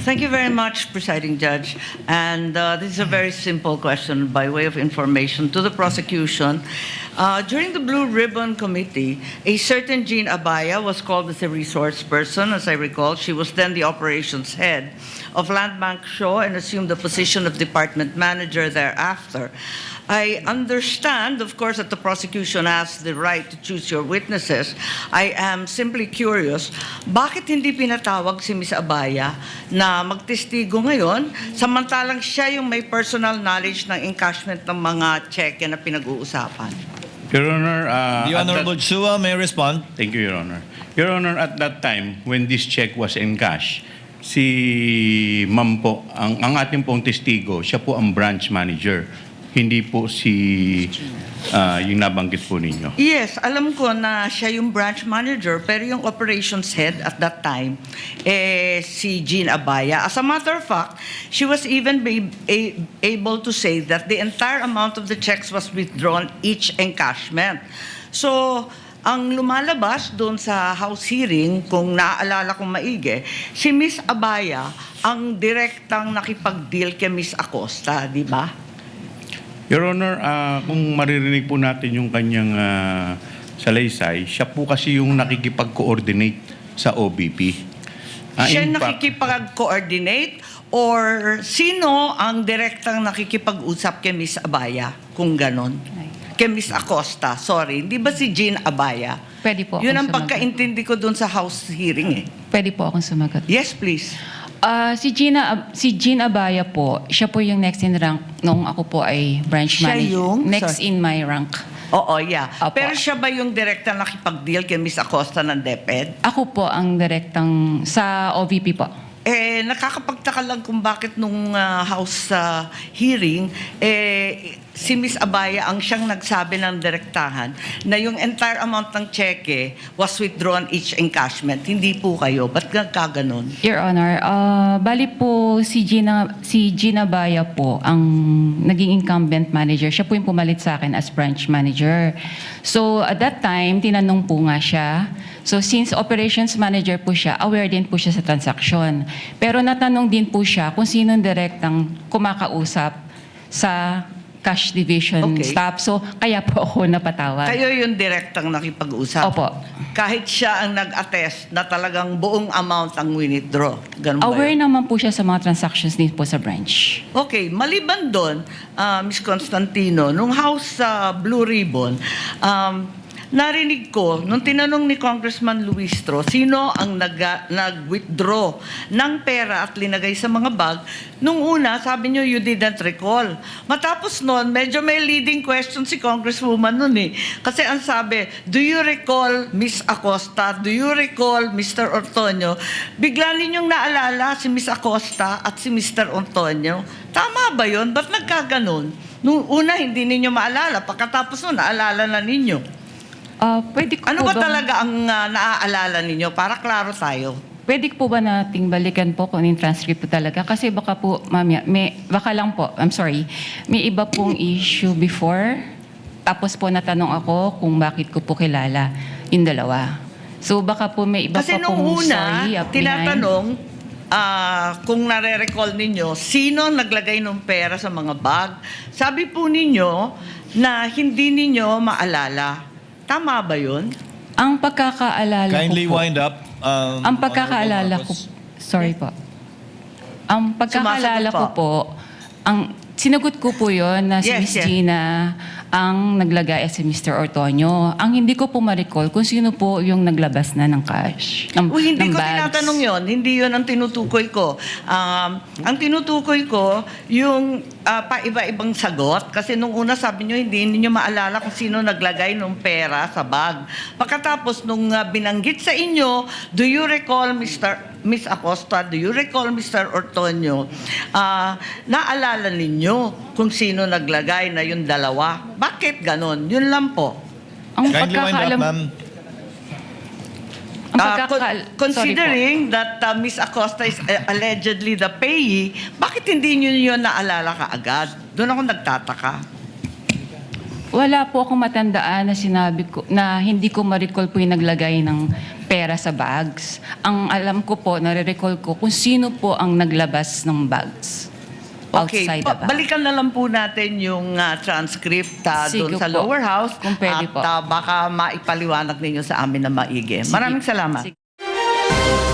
Thank you very much, Presiding Judge. And this is a very simple question by way of information to the prosecution. During the Blue Ribbon Committee, a certain Jean Abaya was called as a resource person, as I recall. She was then the operations head of Land Bank Shaw and assumed the position of department manager thereafter. I understand, of course, that the prosecution has the right to choose your witnesses. I am simply curious, bakit hindi pinatawag si Ms. Abaya na magtestigo ngayon, samantalang siya yung may personal knowledge ng encashment ng mga cheque na pinag-uusapan? Your Honor, The Honorable Chua may respond. Thank you, Your Honor. Your Honor, at that time, when this check was encash, si Ma'am po, ang ating pong testigo, siya po ang branch manager. Hindi po si yung nabanggit po ninyo. Yes, alam ko na siya yung branch manager, pero yung operations head at that time, si Jean Abaya. As a matter of fact, she was even able to say that the entire amount of the checks was withdrawn each encashment. So, ang lumalabas doon sa House hearing, kung naaalala kong maigi, si Ms. Abaya ang direktang nakipag-deal kay Ms. Acosta, di ba? Your Honor, kung maririnig po natin yung kanyang salaysay, siya po kasi yung nakikipag-coordinate sa OBP. Siya In fact, nakikipag-coordinate or sino ang direktang nakikipag-usap kay Ms. Abaya, kung ganon? Kay Ms. Acosta, sorry. Hindi ba si Jean Abaya? Pwede po Yun ang akong sumagot. pagkaintindi ko doon sa House hearing eh. Pwede po akong sumagot. Yes, please. Si Jean Abaya po, siya po yung next in rank nung ako po ay branch Siya manager. yung? Next Sorry. in my rank. Oo, yeah. Opo. Pero siya ba yung direktang nakipag-deal kay Ms. Acosta ng DepEd? Ako po ang direktang sa OVP po. Nakakapagtaka lang kung bakit nung House hearing, si Ms. Abaya ang siyang nagsabi ng direktahan na yung entire amount ng cheque was withdrawn each encashment. Hindi po kayo. Ba't kaganon? Your Honor, bali po si Gina Baya po ang naging incumbent manager. Siya po yung pumalit sa akin as branch manager. So at that time, tinanong po nga siya. So since operations manager po siya, aware din po siya sa transaction. Pero natanong din po siya kung sino direktang kumakausap sa cash division Okay. staff. So kaya po ako napatawag. Kayo yung direktang nakipag-usap? Opo. Kahit siya ang nag-attest na talagang buong amount ang withdraw. Ganun ba Aware yun? naman po siya sa mga transactions din po sa branch. Okay, maliban doon, Ms. Constantino, nung House Blue Ribbon, narinig ko, nung tinanong ni Congressman Luistro, sino ang nag-withdraw ng pera at linagay sa mga bag, nung una, sabi nyo, you didn't recall. Matapos noon, medyo may leading question si Congresswoman nun eh. Kasi ang sabi, do you recall Ms. Acosta? Do you recall Mr. Ortonio? Bigla ninyong naalala si Ms. Acosta at si Mr. Ortonio. Tama ba yun? Ba't nagkaganon? Nung una, hindi ninyo maalala. Pagkatapos nun, naalala na ninyo. Pwede ko Ano po ba talaga ang naaalala ninyo? Para klaro tayo. Pwede po ba nating balikan po kung yung transcript po talaga? Kasi baka po, mamaya, baka lang po, I'm sorry, may iba pong issue before. Tapos po natanong ako kung bakit ko po kilala yung dalawa. So baka po may iba Kasi pa nung pong una, story up behind. tinatanong kung nare-recall ninyo, sino ang naglagay ng pera sa mga bag? Sabi po ninyo na hindi ninyo maalala. Tama ba yun? Ang pagkakaalala Kindly ko po, wind up. ang pagkakaalala ko, sorry po. Ang pagkakaalala ko Sumasagot po, ang sinagot ko po yon na si Yes, Miss yes. Gina ang naglagay at si Mr. Ortonio. Ang hindi ko po ma-recall kung sino po yung naglabas na ng cash, ng, Uy, hindi ng ko bags. tinatanong yon. Hindi yon ang tinutukoy ko. Ang tinutukoy ko, yung pa-iba-ibang sagot. Kasi nung una sabi nyo, hindi ninyo maalala kung sino naglagay ng pera sa bag. Pagkatapos nung binanggit sa inyo, do you recall Miss Acosta, do you recall Mr. Ortonio? Naalala ninyo kung sino naglagay na yung dalawa. Bakit ganon? Yun lang po. Ang Kindly wind up, pagkakaalam, ma'am. ang pagkakaal, Considering that Miss Acosta is allegedly the payee, bakit hindi nyo yun naalala kaagad? Doon ako nagtataka. wala po akong matandaan na sinabi ko, na hindi ko ma-recall po yung naglagay ng pera sa bags. Ang alam ko po, nare-recall ko kung sino po ang naglabas ng bags. Okay, Outside the bag. balikan na lang po natin yung transcript doon Sige sa po. lower house Kung pwede at po. baka maipaliwanag ninyo sa amin na maigi. Sige. Maraming salamat. Sige.